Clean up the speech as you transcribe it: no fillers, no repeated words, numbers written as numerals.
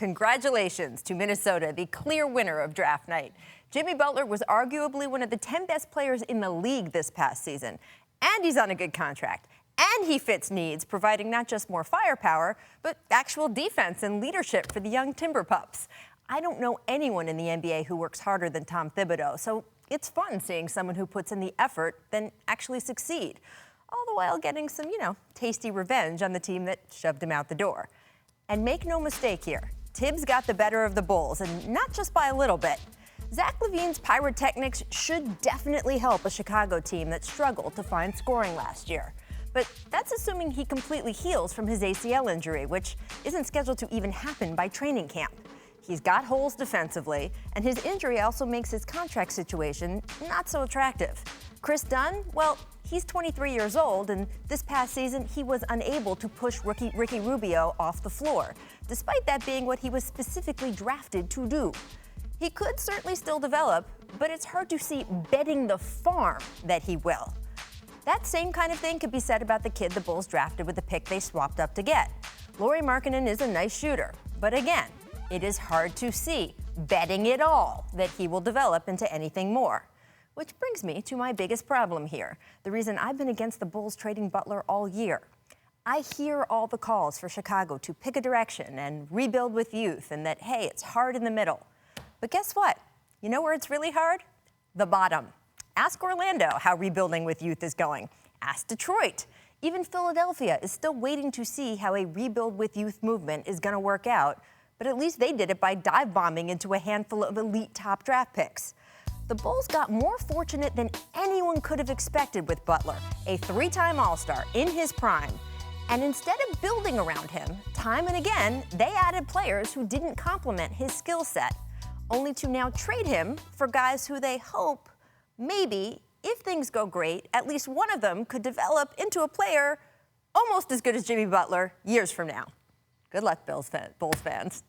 Congratulations to Minnesota, the clear winner of draft night. Jimmy Butler was arguably one of the 10 best players in the league this past season. And he's on a good contract. And he fits needs, providing not just more firepower, but actual defense and leadership for the young Timber Pups. I don't know anyone in the NBA who works harder than Tom Thibodeau, so it's fun seeing someone who puts in the effort then actually succeed. All the while getting some, tasty revenge on the team that shoved him out the door. And make no mistake here, Tibbs got the better of the Bulls, and not just by a little bit. Zach LaVine's pyrotechnics should definitely help a Chicago team that struggled to find scoring last year. But that's assuming he completely heals from his ACL injury, which isn't scheduled to even happen by training camp. He's got holes defensively, and his injury also makes his contract situation not so attractive. Chris Dunn, well, he's 23 years old, and this past season he was unable to push Ricky Rubio off the floor, despite that being what he was specifically drafted to do. He could certainly still develop, but it's hard to see betting the farm that he will. That same kind of thing could be said about the kid the Bulls drafted with the pick they swapped up to get. Lauri Markkanen is a nice shooter, but again, it is hard to see, betting it all, that he will develop into anything more. Which brings me to my biggest problem here, the reason I've been against the Bulls trading Butler all year. I hear all the calls for Chicago to pick a direction and rebuild with youth, and that, hey, it's hard in the middle. But guess what? You know where it's really hard? The bottom. Ask Orlando how rebuilding with youth is going. Ask Detroit. Even Philadelphia is still waiting to see how a rebuild with youth movement is going to work out, but at least they did it by dive bombing into a handful of elite top draft picks. The Bulls got more fortunate than anyone could have expected with Butler, a three-time All-Star in his prime. And instead of building around him, time and again, they added players who didn't complement his skill set, only to now trade him for guys who they hope, maybe, if things go great, at least one of them could develop into a player almost as good as Jimmy Butler years from now. Good luck, Bulls fans.